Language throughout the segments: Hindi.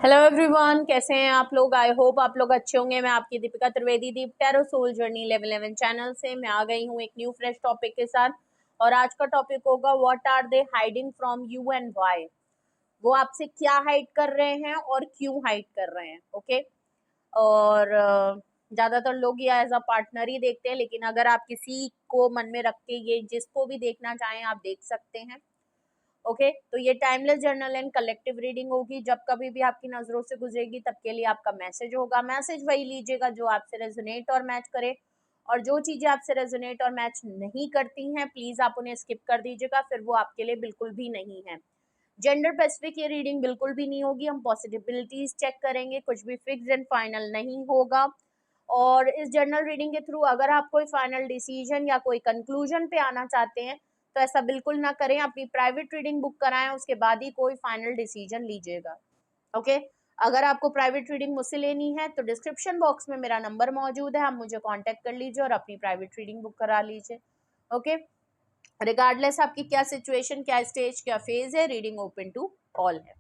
हेलो एवरीवन, कैसे हैं आप लोग। आई होप आप लोग अच्छे होंगे। मैं आपकी Deepika Trivedi Deep tarot soul journey level 11 channel से मैं आ गई हूँ एक न्यू फ्रेश टॉपिक के साथ। और आज का टॉपिक होगा what are they hiding from you and why. वो आपसे क्या हाइड कर रहे हैं और क्यों हाइड कर रहे हैं। ओके। और ज्यादातर लोग ये एज अ पार्टनर ही देखते हैं, लेकिन अगर आप किसी को मन में रख के ये जिसको भी देखना चाहें आप देख सकते हैं। ओके तो ये timeless journal and collective reading होगी। जब कभी भी आपकी नजरों से गुजरेगी तब के लिए आपका मैसेज होगा। मैसेज वही लीजिएगा जो आपसे रेजोनेट और मैच करे, और जो चीजें आपसे रेजोनेट और मैच नहीं करती हैं प्लीज आप उन्हें स्किप कर दीजिएगा, फिर वो आपके लिए बिल्कुल भी नहीं है। जेंडर स्पेसिफिक ये रीडिंग बिल्कुल भी नहीं होगी। हम पॉसिबिलिटीज चेक करेंगे, कुछ भी फिक्स एंड फाइनल नहीं होगा। और इस जर्नल रीडिंग के थ्रू अगर आप कोई फाइनल डिसीजन या कोई कंक्लूजन पे आना चाहते हैं तो ऐसा बिल्कुल ना करें। अपनी प्राइवेट रीडिंग बुक कराएं, उसके बाद ही कोई फाइनल डिसीजन लीजिएगा। ओके। अगर आपको प्राइवेट रीडिंग मुझसे लेनी है तो डिस्क्रिप्शन बॉक्स में मेरा नंबर मौजूद है, आप मुझे कांटेक्ट कर लीजिए और अपनी प्राइवेट रीडिंग बुक करा लीजिए। ओके। रिगार्डलेस आपकी क्या सिचुएशन, क्या स्टेज, क्या फेज है, रीडिंग ओपन टू ऑल है।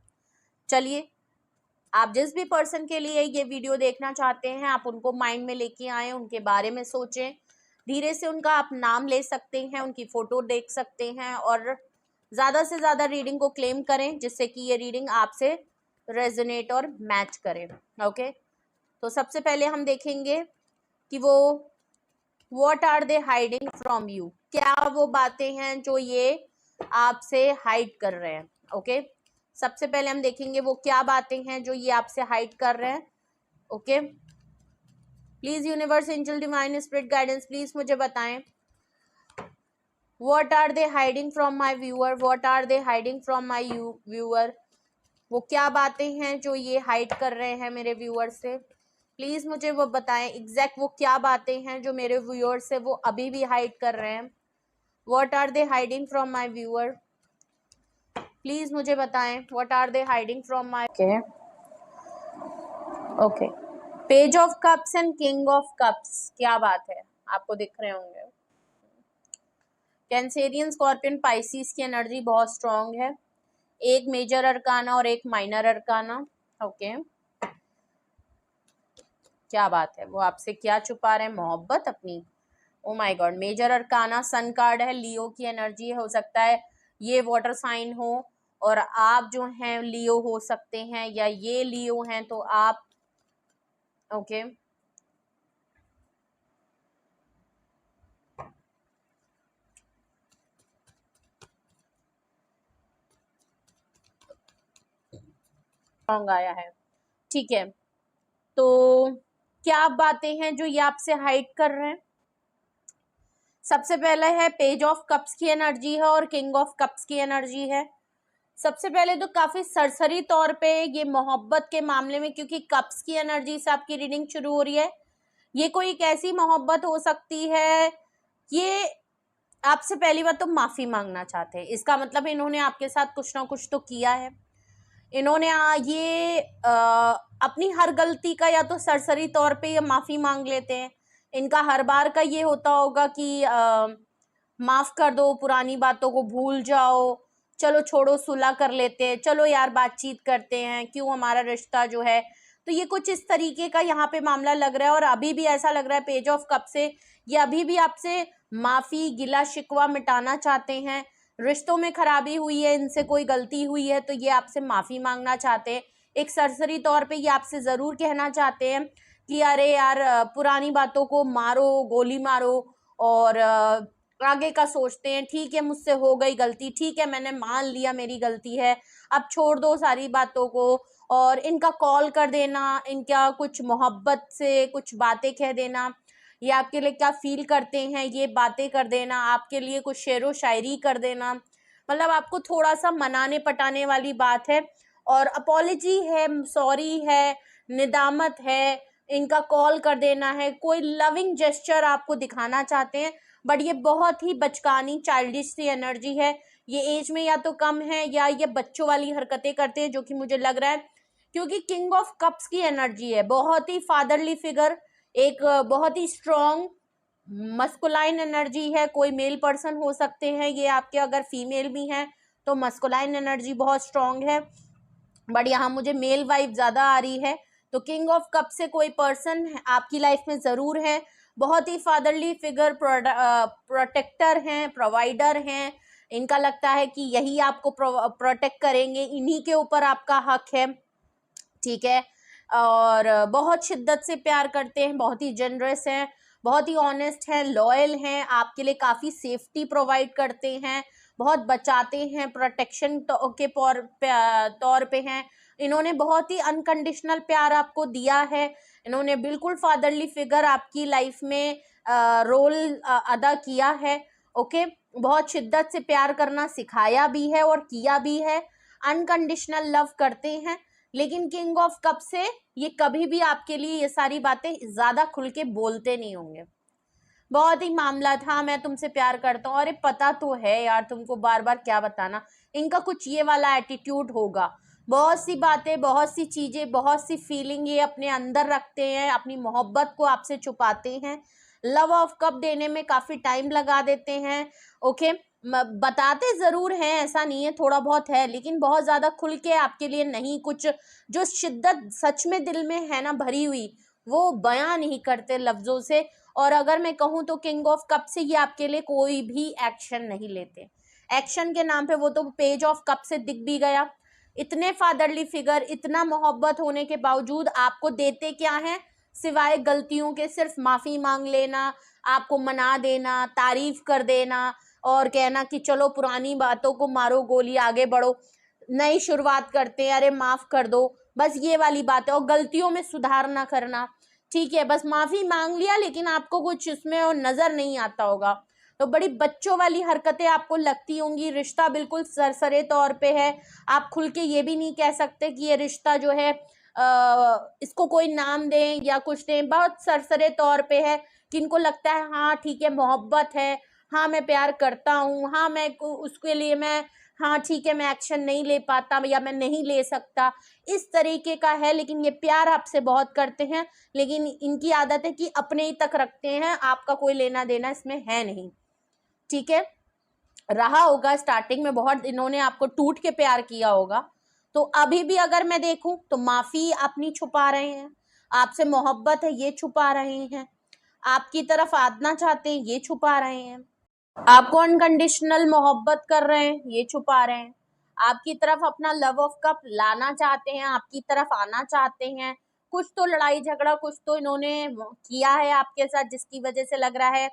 चलिए, आप जिस भी पर्सन के लिए ये वीडियो देखना चाहते हैं आप उनको माइंड में लेके आए, उनके बारे में सोचें। धीरे से उनका आप नाम ले सकते हैं, उनकी फोटो देख सकते हैं और ज्यादा से ज्यादा रीडिंग को क्लेम करें जिससे कि ये रीडिंग आपसे रेजोनेट और मैच करे। ओके। तो सबसे पहले हम देखेंगे कि वो what are they hiding from you, क्या वो बातें हैं जो ये आपसे हाइड कर रहे हैं। ओके। सबसे पहले हम देखेंगे वो क्या बातें हैं जो ये आपसे हाइड कर रहे हैं। Okay. Please universe, angel, divine spirit guidance, please मुझे बताएं what are they hiding from my viewer, what are they hiding from my viewer. वो क्या बातें हैं जो ये हाइड कर रहे हैं मेरे व्यूअर से। प्लीज मुझे वो बताएं एग्जैक्ट वो क्या बातें हैं जो मेरे व्यूअर से वो अभी भी हाइड कर रहे हैं। What are they hiding from my viewer, please मुझे बताएं what are they hiding from my. Okay. Page of cups and king of cups, क्या बात है, आपको दिख रहे होंगे। कैंसेरियन, स्कॉर्पियन, पाइसिस की एनर्जी बहुत स्ट्रांग है। एक मेजर अरकाना और एक माइनर अरकाना। ओके। क्या बात है, वो आपसे क्या छुपा रहे हैं, मोहब्बत अपनी। Oh my God, major arcana sun card है, लियो की एनर्जी हो सकता है ये वाटर साइन हो और आप जो हैं लियो हो सकते हैं, या ये लियो हैं तो आप। ओके। स्ट्रॉन्ग आया है, ठीक है। तो क्या बातें हैं जो ये आपसे हाइड कर रहे हैं। सबसे पहले है पेज ऑफ कप्स की एनर्जी है और किंग ऑफ कप्स की एनर्जी है। सबसे पहले तो काफी सरसरी तौर पे ये मोहब्बत के मामले में, क्योंकि कप्स की एनर्जी से आपकी रीडिंग शुरू हो रही है, ये कोई एक ऐसी मोहब्बत हो सकती है, ये आपसे पहली बात तो माफी मांगना चाहते हैं। इसका मतलब इन्होंने आपके साथ कुछ ना कुछ तो किया है। इन्होंने ये अपनी हर गलती का या तो सरसरी तौर पे ये माफी मांग लेते हैं। इनका हर बार का ये होता होगा कि माफ कर दो, पुरानी बातों को भूल जाओ, चलो छोड़ो सुलह कर लेते हैं, चलो यार बातचीत करते हैं, क्यों हमारा रिश्ता जो है। तो ये कुछ इस तरीके का यहाँ पे मामला लग रहा है। और अभी भी ऐसा लग रहा है पेज ऑफ कप से ये अभी भी आपसे माफी, गिला शिकवा मिटाना चाहते हैं। रिश्तों में खराबी हुई है, इनसे कोई गलती हुई है तो ये आपसे माफी मांगना चाहते हैं। एक सरसरी तौर पे ये आपसे जरूर कहना चाहते हैं कि अरे यार पुरानी बातों को मारो, गोली मारो, और आगे का सोचते हैं। ठीक है, मुझसे हो गई गलती, ठीक है मैंने मान लिया मेरी गलती है, अब छोड़ दो सारी बातों को। और इनका कॉल कर देना, इनका कुछ मोहब्बत से कुछ बातें कह देना, ये आपके लिए क्या फील करते हैं ये बातें कर देना, आपके लिए कुछ शेरो शायरी कर देना, मतलब आपको थोड़ा सा मनाने पटाने वाली बात है। और अपॉलजी है, सॉरी है, निदामत है, इनका कॉल कर देना है, कोई लविंग जेस्चर आपको दिखाना चाहते हैं। बट ये बहुत ही बचकानी चाइल्डिश सी एनर्जी है। ये एज में या तो कम है या ये बच्चों वाली हरकतें करते हैं, जो कि मुझे लग रहा है, क्योंकि किंग ऑफ कप्स की एनर्जी है, बहुत ही फादरली फिगर, एक बहुत ही स्ट्रॉन्ग मस्कुलाइन एनर्जी है। कोई मेल पर्सन हो सकते हैं ये आपके, अगर फीमेल भी हैं तो मस्कुलाइन एनर्जी बहुत स्ट्रॉन्ग है। बट यहाँ मुझे मेल वाइब ज्यादा आ रही है। तो किंग ऑफ कप से कोई पर्सन आपकी लाइफ में जरूर है, बहुत ही फादरली फिगर, प्रोटेक्टर हैं, प्रोवाइडर हैं। इनका लगता है कि यही आपको प्रोटेक्ट करेंगे, इन्हीं के ऊपर आपका हक है, ठीक है। और बहुत शिद्दत से प्यार करते हैं, बहुत ही जनरस हैं, बहुत ही ऑनेस्ट हैं, लॉयल हैं, आपके लिए काफ़ी सेफ्टी प्रोवाइड करते हैं, बहुत बचाते हैं, प्रोटेक्शन के तौर पे हैं। इन्होंने बहुत ही अनकंडीशनल प्यार आपको दिया है। इन्होंने बिल्कुल फादरली फिगर आपकी लाइफ में रोल अदा किया है। ओके, बहुत शिद्दत से प्यार करना सिखाया भी है और किया भी है, अनकंडीशनल लव करते हैं। लेकिन किंग ऑफ कप से ये कभी भी आपके लिए ये सारी बातें ज्यादा खुल के बोलते नहीं होंगे। बहुत ही मामला था, मैं तुमसे प्यार करता हूँ, अरे पता तो है यार, तुमको बार बार क्या बताना। इनका कुछ ये वाला एटीट्यूड होगा। बहुत सी बातें, बहुत सी चीजें, बहुत सी फीलिंग ये अपने अंदर रखते हैं, अपनी मोहब्बत को आपसे छुपाते हैं। लव ऑफ कप देने में काफी टाइम लगा देते हैं। ओके, बताते जरूर हैं, ऐसा नहीं है, थोड़ा बहुत है, लेकिन बहुत ज्यादा खुल के आपके लिए नहीं। कुछ जो शिद्दत सच में दिल में है ना भरी हुई, वो बयां नहीं करते लफ्जों से। और अगर मैं कहूँ तो किंग ऑफ कप से ये आपके लिए कोई भी एक्शन नहीं लेते। एक्शन के नाम पे वो तो पेज ऑफ कप से दिख भी गया। इतने फादरली फिगर, इतना मोहब्बत होने के बावजूद आपको देते क्या है, सिवाय गलतियों के सिर्फ माफी मांग लेना, आपको मना देना, तारीफ कर देना और कहना कि चलो पुरानी बातों को मारो गोली, आगे बढ़ो, नई शुरुआत करते हैं, अरे माफ कर दो, बस ये वाली बात है। और गलतियों में सुधार ना करना, ठीक है, बस माफी मांग लिया लेकिन आपको कुछ उसमें और नजर नहीं आता होगा। तो बड़ी बच्चों वाली हरकतें आपको लगती होंगी। रिश्ता बिल्कुल सरसरे तौर पे है। आप खुल के ये भी नहीं कह सकते कि ये रिश्ता जो है इसको कोई नाम दें या कुछ दें, बहुत सरसरे तौर पे है। किनको लगता है हाँ ठीक है मोहब्बत है, हाँ मैं प्यार करता हूँ, हाँ मैं उसके लिए मैं, हाँ ठीक है मैं एक्शन नहीं ले पाता या मैं नहीं ले सकता, इस तरीके का है। लेकिन ये प्यार आपसे बहुत करते हैं, लेकिन इनकी आदत है कि अपने ही तक रखते हैं, आपका कोई लेना देना इसमें है नहीं, ठीक है। रहा होगा स्टार्टिंग में बहुत इन्होंने आपको टूट के प्यार किया होगा, तो अभी भी अगर मैं देखूं तो माफी अपनी छुपा रहे हैं, आपसे मोहब्बत है ये छुपा रहे हैं, आपकी तरफ आना चाहते हैं ये छुपा रहे हैं, आपको अनकंडीशनल मोहब्बत कर रहे हैं ये छुपा रहे हैं, आपकी तरफ अपना लव ऑफ कप लाना चाहते हैं, आपकी तरफ आना चाहते हैं। कुछ तो लड़ाई झगड़ा, कुछ तो इन्होंने किया है आपके साथ, जिसकी वजह से लग रहा है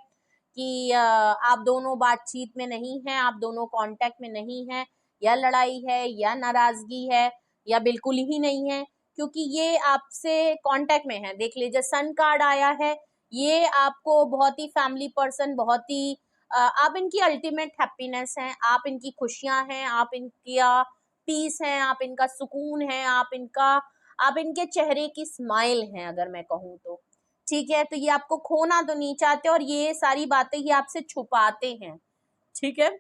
कि आप दोनों बातचीत में नहीं हैं, आप दोनों कांटेक्ट में नहीं हैं, या लड़ाई है या नाराजगी है या बिल्कुल ही नहीं है, क्योंकि ये आपसे कांटेक्ट में है। देख लीजिए सन कार्ड आया है, ये आपको बहुत ही फैमिली पर्सन, बहुत ही आप इनकी अल्टीमेट हैप्पीनेस हैं, आप इनकी खुशियां हैं, आप इनका पीस हैं, आप इनका सुकून है, आप इनके चेहरे की स्माइल हैं अगर मैं कहूँ तो, ठीक है। तो ये आपको खोना तो नहीं चाहते और ये सारी बातें ये आपसे छुपाते हैं, ठीक है।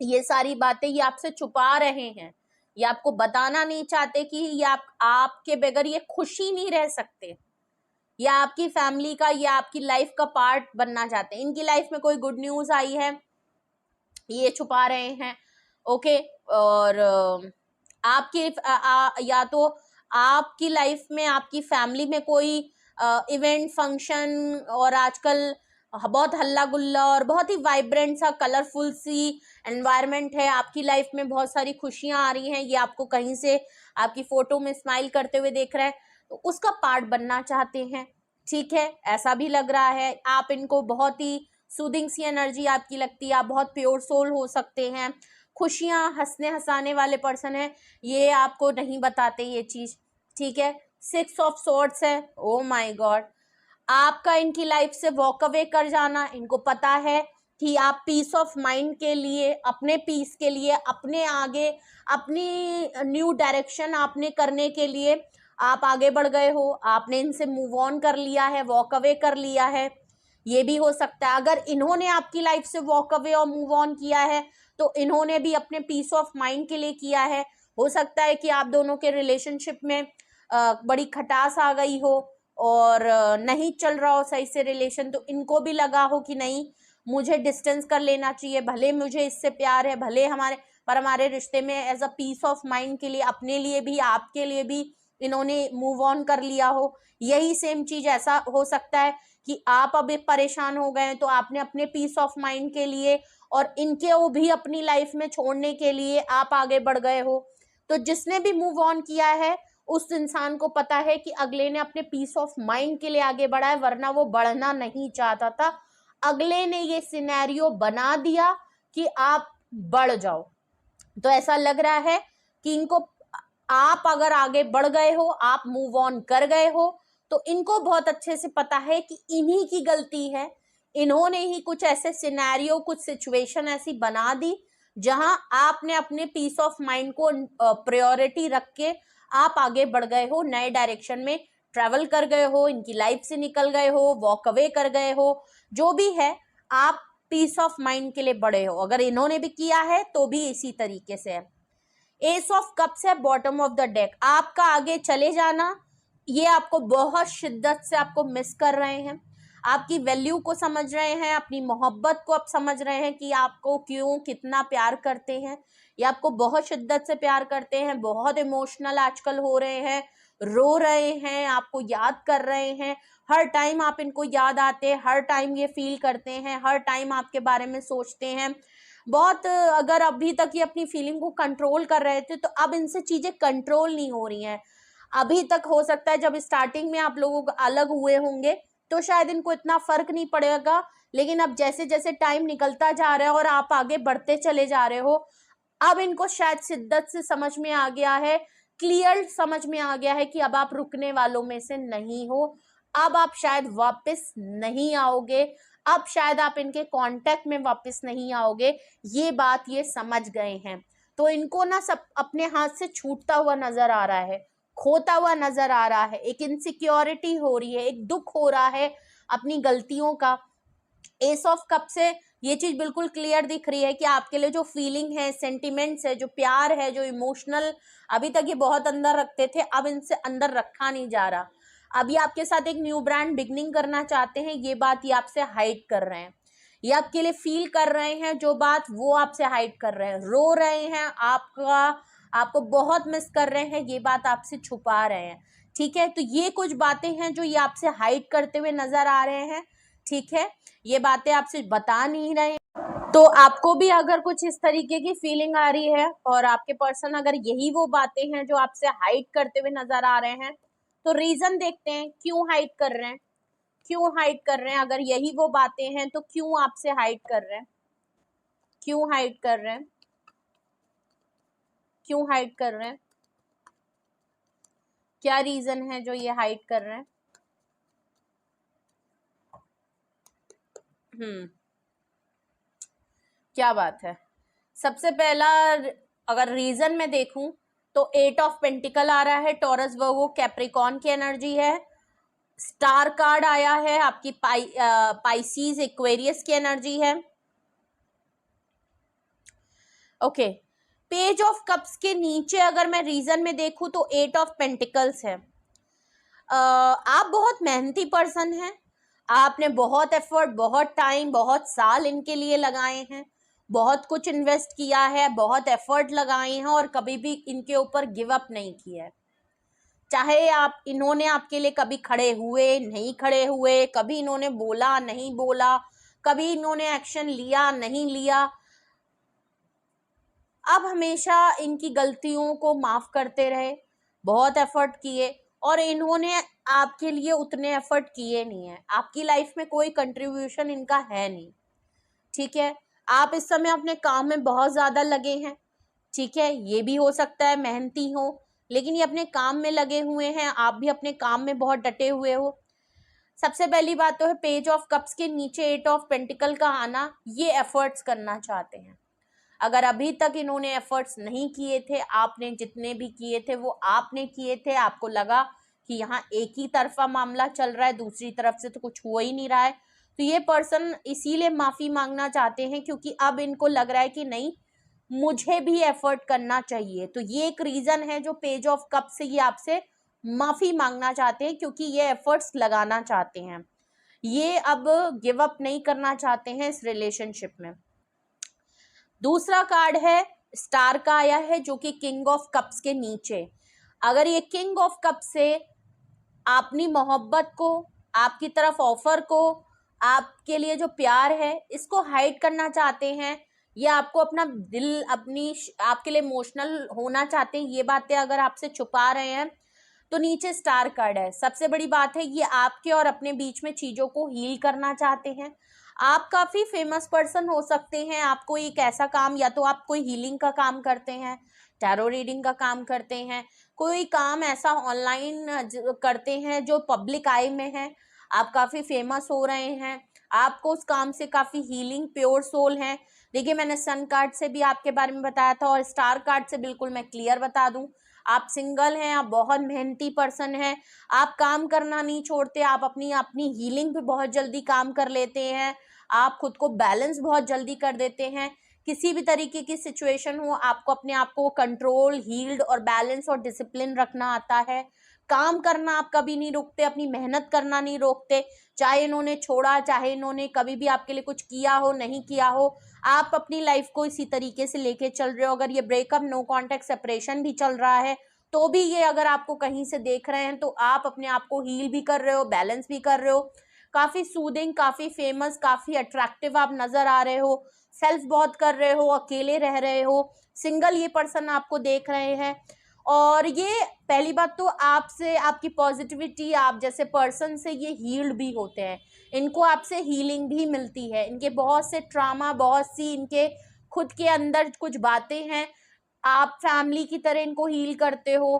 ये सारी बातें ये आपसे छुपा रहे हैं, ये आपको बताना नहीं चाहते कि ये आपके बगैर ये खुशी नहीं रह सकते, या आपकी फैमिली का या आपकी लाइफ का पार्ट बनना चाहते हैं। इनकी लाइफ में कोई गुड न्यूज आई है ये छुपा रहे हैं, ओके। और आपके या तो आपकी लाइफ में, आपकी फैमिली में कोई इवेंट फंक्शन, और आजकल बहुत हल्ला गुल्ला और बहुत ही वाइब्रेंट सा कलरफुल सी एनवायरनमेंट है, आपकी लाइफ में बहुत सारी खुशियां आ रही हैं, ये आपको कहीं से आपकी फोटो में स्माइल करते हुए देख रहे हैं, तो उसका पार्ट बनना चाहते हैं, ठीक है। ऐसा भी लग रहा है आप इनको बहुत ही सूदिंग सी एनर्जी आपकी लगती है, आप बहुत प्योर सोल हो सकते हैं, खुशियां हंसने हंसाने वाले पर्सन है, ये आपको नहीं बताते ये चीज, ठीक है। 6 ऑफ स्वॉर्ड्स है, ओ माय गॉड, आपका इनकी लाइफ से वॉक अवे कर जाना, इनको पता है कि आप पीस ऑफ माइंड के लिए, अपने पीस के लिए, अपने आगे अपनी न्यू डायरेक्शन आपने करने के लिए आप आगे बढ़ गए हो, आपने इनसे मूव ऑन कर लिया है, वॉक अवे कर लिया है, ये भी हो सकता है। अगर इन्होंने आपकी लाइफ से वॉक अवे और मूव ऑन किया है तो इन्होंने भी अपने पीस ऑफ माइंड के लिए किया है। हो सकता है कि आप दोनों के रिलेशनशिप में बड़ी खटास आ गई हो और नहीं चल रहा हो सही से रिलेशन, तो इनको भी लगा हो कि नहीं मुझे डिस्टेंस कर लेना चाहिए, भले मुझे इससे प्यार है, भले हमारे पर हमारे रिश्ते में as a peace of mind के लिए, अपने लिए भी, आपके लिए भी इन्होंने मूव ऑन कर लिया हो। यही सेम चीज ऐसा हो सकता है कि आप अभी परेशान हो गए तो आपने अपने पीस ऑफ माइंड के लिए और इनके वो भी अपनी लाइफ में छोड़ने के लिए आप आगे बढ़ गए हो। तो जिसने भी मूव ऑन किया है उस इंसान को पता है कि अगले ने अपने पीस ऑफ माइंड के लिए आगे बढ़ा है, वरना वो बढ़ना नहीं चाहता था। अगले ने ये सिनेरियो बना दिया कि आप बढ़ जाओ। तो ऐसा लग रहा है कि इनको, आप अगर आगे बढ़ गए हो, आप मूव ऑन कर गए हो, तो इनको बहुत अच्छे से पता है कि इन्हीं की गलती है। इन्होंने ही कुछ ऐसे सिनेरियो, कुछ सिचुएशन ऐसी बना दी जहां आपने अपने पीस ऑफ माइंड को प्रायोरिटी रख के आप आगे बढ़ गए हो, नए डायरेक्शन में ट्रैवल कर गए हो, इनकी लाइफ से निकल गए हो, वॉक अवे कर गए हो, जो भी है आप पीस ऑफ माइंड के लिए बढ़े हो। अगर इन्होंने भी किया है तो भी इसी तरीके से है। एस ऑफ कप्स है बॉटम ऑफ द डेक। आपका आगे चले जाना, ये आपको बहुत शिद्दत से आपको मिस कर रहे हैं, आपकी वैल्यू को समझ रहे हैं, अपनी मोहब्बत को आप समझ रहे हैं कि आपको क्यों कितना प्यार करते हैं। ये आपको बहुत शिद्दत से प्यार करते हैं, बहुत इमोशनल आजकल हो रहे हैं, रो रहे हैं, आपको याद कर रहे हैं, हर टाइम आप इनको याद आते हैं, हर टाइम ये फील करते हैं, हर टाइम आपके बारे में सोचते हैं बहुत। अगर अभी तक ये अपनी फीलिंग को कंट्रोल कर रहे थे तो अब इनसे चीजें कंट्रोल नहीं हो रही हैं। अभी तक हो सकता है जब स्टार्टिंग में आप लोगों को अलग हुए होंगे तो शायद इनको इतना फर्क नहीं पड़ेगा, लेकिन अब जैसे जैसे टाइम निकलता जा रहा है और आप आगे बढ़ते चले जा रहे हो, अब इनको शायद शिद्दत से समझ में आ गया है, क्लियर समझ में आ गया है कि अब आप रुकने वालों में से नहीं हो, अब आप शायद वापस नहीं आओगे, अब शायद आप इनके कांटेक्ट में वापस नहीं आओगे। ये बात ये समझ गए हैं। तो इनको ना सब अपने हाथ से छूटता हुआ नजर आ रहा है, खोता हुआ नजर आ रहा है, एक इनसिक्योरिटी हो रही है, एक दुख हो रहा है अपनी गलतियों का। एस ऑफ कप से ये चीज बिल्कुल क्लियर दिख रही है कि आपके लिए जो फीलिंग है, सेंटिमेंट्स है, जो प्यार है, जो इमोशनल अभी तक ये बहुत अंदर रखते थे, अब इनसे अंदर रखा नहीं जा रहा। अभी आपके साथ एक न्यू ब्रांड बिगनिंग करना चाहते हैं, ये बात ये आपसे हाइड कर रहे हैं। ये आपके लिए फील कर रहे हैं जो बात, वो आपसे हाइड कर रहे हैं, रो रहे हैं, आपको बहुत मिस कर रहे हैं, ये बात आपसे छुपा रहे हैं। ठीक है, तो ये कुछ बातें हैं जो ये आपसे हाइड करते हुए नजर आ रहे हैं। ठीक है, ये बातें आपसे बता नहीं रहे। तो आपको भी अगर कुछ इस तरीके की फीलिंग आ रही है और आपके पर्सन अगर यही वो बातें हैं जो आपसे हाइड करते हुए नजर आ रहे हैं, तो रीजन देखते हैं क्यों हाइड कर रहे हैं, क्यों हाइड कर रहे हैं। अगर यही वो बातें हैं तो क्यों आपसे हाइड कर रहे हैं, क्यों हाइड कर रहे हैं, क्यों हाइड कर रहे हैं, क्या रीजन है जो ये हाइड कर रहे हैं। क्या बात है। सबसे पहला अगर रीजन में देखूं तो 8 ऑफ पेंटिकल आ रहा है, टॉरस वर्गो कैप्रिकॉन की एनर्जी है। स्टार कार्ड आया है, आपकी पाइसीज एक्वेरियस की एनर्जी है। ओके, पेज ऑफ कप्स के नीचे अगर मैं रीजन में देखूं तो 8 ऑफ पेंटिकल्स है। आप बहुत मेहनती पर्सन हैं, आपने बहुत एफर्ट, बहुत टाइम, बहुत साल इनके लिए लगाए हैं, बहुत कुछ इन्वेस्ट किया है, बहुत एफर्ट लगाए हैं और कभी भी इनके ऊपर गिव अप नहीं किया है। चाहे आप, इन्होंने आपके लिए कभी खड़े हुए नहीं खड़े हुए, कभी इन्होंने बोला नहीं बोला, कभी इन्होंने एक्शन लिया नहीं लिया, अब हमेशा इनकी गलतियों को माफ करते रहे, बहुत एफर्ट किए और इन्होंने आपके लिए उतने एफर्ट किए नहीं है, आपकी लाइफ में कोई कंट्रीब्यूशन इनका है नहीं। ठीक है, आप इस समय अपने काम में बहुत ज्यादा लगे हैं। ठीक है, ये भी हो सकता है मेहनती हो, लेकिन ये अपने काम में लगे हुए हैं, आप भी अपने काम में बहुत डटे हुए हो। सबसे पहली बात तो है पेज ऑफ कप्स के नीचे 8 ऑफ पेंटिकल का आना, ये एफर्ट्स करना चाहते हैं। अगर अभी तक इन्होंने एफर्ट्स नहीं किए थे, आपने जितने भी किए थे वो आपने किए थे, आपको लगा कि यहाँ एक ही तरफा मामला चल रहा है, दूसरी तरफ से तो कुछ हो ही नहीं रहा है, तो ये पर्सन इसीलिए माफी मांगना चाहते हैं क्योंकि अब इनको लग रहा है कि नहीं, मुझे भी एफर्ट करना चाहिए। तो ये एक रीजन है जो पेज ऑफ कप से ये आपसे माफी मांगना चाहते हैं, क्योंकि ये एफर्ट्स लगाना चाहते हैं, ये अब गिव अप नहीं करना चाहते हैं इस रिलेशनशिप में। दूसरा कार्ड है स्टार का आया है जो कि किंग ऑफ कप्स के नीचे। अगर ये किंग ऑफ कप से अपनी मोहब्बत को, आपकी तरफ ऑफर को, आपके लिए जो प्यार है इसको हाइड करना चाहते हैं, या आपको अपना दिल, अपनी आपके लिए इमोशनल होना चाहते हैं, ये बातें अगर आपसे छुपा रहे हैं तो नीचे स्टार कार्ड है। सबसे बड़ी बात है ये आपके और अपने बीच में चीजों को हील करना चाहते हैं। आप काफी फेमस पर्सन हो सकते हैं, आपको एक ऐसा काम, या तो आप कोई हीलिंग का काम करते हैं, टैरो रीडिंग का काम करते हैं, कोई काम ऐसा ऑनलाइन करते हैं जो पब्लिक आई में है, आप काफी फेमस हो रहे हैं, आपको उस काम से काफी हीलिंग, प्योर सोल है। देखिए मैंने सन कार्ड से भी आपके बारे में बताया था और स्टार कार्ड से बिल्कुल मैं क्लियर बता दूं, आप सिंगल हैं, आप बहुत मेहनती पर्सन हैं, आप काम करना नहीं छोड़ते, आप अपनी अपनी हीलिंग पे बहुत जल्दी काम कर लेते हैं, आप खुद को बैलेंस बहुत जल्दी कर देते हैं। किसी भी तरीके की सिचुएशन हो, आपको अपने आप को कंट्रोल, हील्ड और बैलेंस और डिसिप्लिन रखना आता है। काम करना आप कभी नहीं रोकते, अपनी मेहनत करना नहीं रोकते, चाहे इन्होंने छोड़ा, चाहे इन्होंने कभी भी आपके लिए कुछ किया हो, नहीं किया हो, आप अपनी लाइफ को इसी तरीके से लेके चल रहे हो। अगर ये ब्रेकअप, नो कॉन्टेक्ट, सेपरेशन भी चल रहा है तो भी ये अगर आपको कहीं से देख रहे हैं तो आप अपने आप को हील भी कर रहे हो, बैलेंस भी कर रहे हो, काफी सूदिंग, काफी फेमस, काफी अट्रैक्टिव आप नजर आ रहे हो, सेल्फ बहुत कर रहे हो, अकेले रह रहे हो, सिंगल ये पर्सन आपको देख रहे हैं। और ये पहली बात तो आपसे, आपकी पॉजिटिविटी, आप जैसे पर्सन से ये हील्ड भी होते हैं, इनको आपसे हीलिंग भी मिलती है, इनके बहुत से ट्रामा, बहुत सी इनके खुद के अंदर कुछ बातें हैं, आप फैमिली की तरह इनको हील करते हो,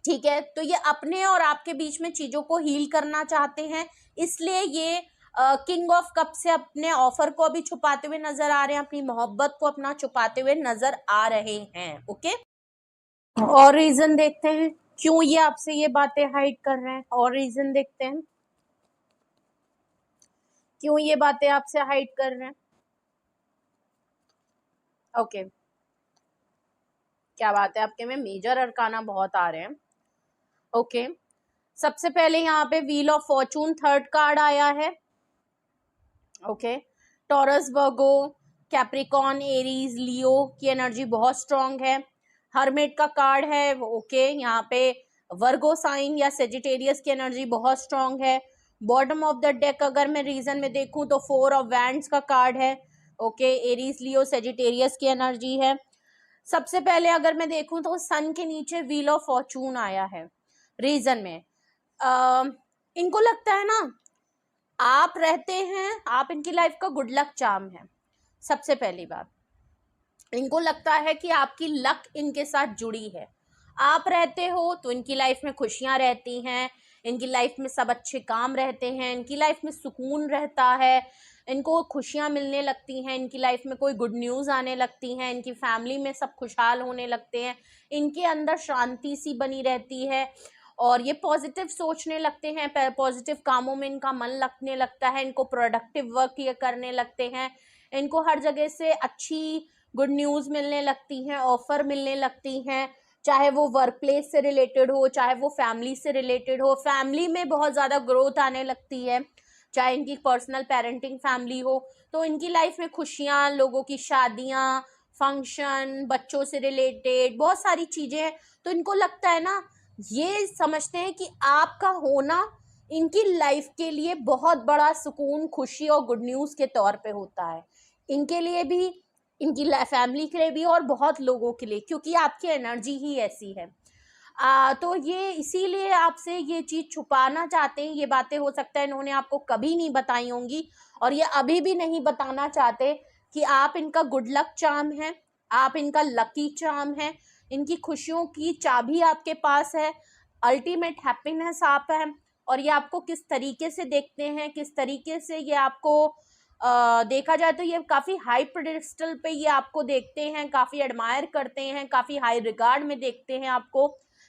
ठीक है। तो ये अपने और आपके बीच में चीजों को हील करना चाहते हैं, इसलिए ये किंग ऑफ कप से अपने ऑफर को अभी छुपाते हुए नजर आ रहे हैं, अपनी मोहब्बत को अपना छुपाते हुए नजर आ रहे हैं। ओके, और रीजन देखते हैं क्यों ये आपसे ये बातें हाइड कर रहे हैं, और रीजन देखते हैं क्यों ये बातें आपसे हाइड कर रहे हैं। ओके, क्या बात है, आपके में मेजर अरकाना बहुत आ रहे हैं। ओके, सबसे पहले यहाँ पे wheel of Fortune third card आया है। ओके, टॉरस, वर्गो, कैप्रिकॉन, एरीज, लियो की एनर्जी बहुत स्ट्रांग है। हर्मिट का कार्ड है। ओके, यहाँ पे वर्गो साइन या सेजिटेरियस की एनर्जी बहुत स्ट्रांग है। बॉटम ऑफ द डेक अगर मैं रीजन में देखूं तो 4 ऑफ वैंड्स का कार्ड है। ओके, एरीज, लियो, सेजिटेरियस की एनर्जी है। सबसे पहले अगर मैं देखूं तो सन के नीचे व्हील ऑफ फॉर्चून आया है। रीजन में इनको लगता है ना आप रहते हैं, आप इनकी लाइफ का गुड लक चार्म है। सबसे पहली बात, इनको लगता है कि आपकी लक इनके साथ जुड़ी है, आप रहते हो तो इनकी लाइफ में खुशियां रहती हैं, इनकी लाइफ में सब अच्छे काम रहते हैं, इनकी लाइफ में सुकून रहता है, इनको खुशियां मिलने लगती हैं, इनकी लाइफ में कोई गुड न्यूज़ आने लगती हैं, इनकी फैमिली में सब खुशहाल होने लगते हैं, इनके अंदर शांति सी बनी रहती है, और ये पॉजिटिव सोचने लगते हैं, पॉजिटिव कामों में इनका मन लगने लगता है, इनको प्रोडक्टिव वर्क ये करने लगते हैं, इनको हर जगह से अच्छी गुड न्यूज़ मिलने लगती हैं, ऑफर मिलने लगती हैं, चाहे वो वर्क प्लेस से रिलेटेड हो, चाहे वो फैमिली से रिलेटेड हो, फैमिली में बहुत ज़्यादा ग्रोथ आने लगती है, चाहे इनकी पर्सनल पेरेंटिंग फैमिली हो, तो इनकी लाइफ में खुशियाँ, लोगों की शादियाँ, फंक्शन, बच्चों से रिलेटेड बहुत सारी चीज़ें हैं। तो इनको लगता है ना, ये समझते हैं कि आपका होना इनकी लाइफ के लिए बहुत बड़ा सुकून, खुशी और गुड न्यूज़ के तौर पे होता है, इनके लिए भी, इनकी फैमिली के लिए भी, और बहुत लोगों के लिए, क्योंकि आपकी एनर्जी ही ऐसी है। तो ये इसीलिए आपसे ये चीज़ छुपाना चाहते हैं, ये बातें हो सकता है इन्होंने आपको कभी नहीं बताई होंगी, और ये अभी भी नहीं बताना चाहते कि आप इनका गुड लक चार्म है, आप इनका लकी चार्म है, इनकी खुशियों की चाबी आपके पास है, अल्टीमेट हैप्पीनेस आप है, और ये आपको किस तरीके से देखते हैं, किस तरीके से ये आपको देखा जाए तो ये काफ़ी हाई पेडेस्टल पे ये आपको देखते हैं, काफ़ी एडमायर करते हैं, काफ़ी हाई रिगार्ड में देखते हैं आपको,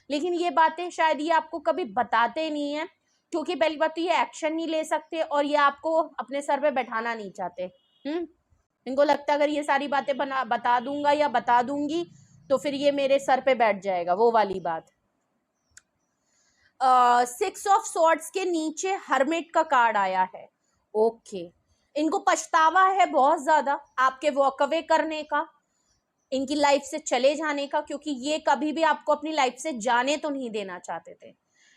लेकिन ये बातें शायद ये आपको कभी बताते नहीं हैं, क्योंकि पहली बात तो ये एक्शन नहीं ले सकते, और ये आपको अपने सर पे बैठाना नहीं चाहते। इनको लगता है अगर ये सारी बातें बता दूंगा या बता दूंगी तो फिर ये मेरे सर पे बैठ जाएगा, वो वाली बात। 6 ऑफ स्वॉर्ड्स के नीचे हर्मिट का कार्ड आया है। ओके, इनको पछतावा है बहुत ज्यादा आपके वॉक अवे करने का, इनकी लाइफ से चले जाने का, क्योंकि ये कभी भी आपको अपनी लाइफ से जाने तो नहीं देना चाहते थे।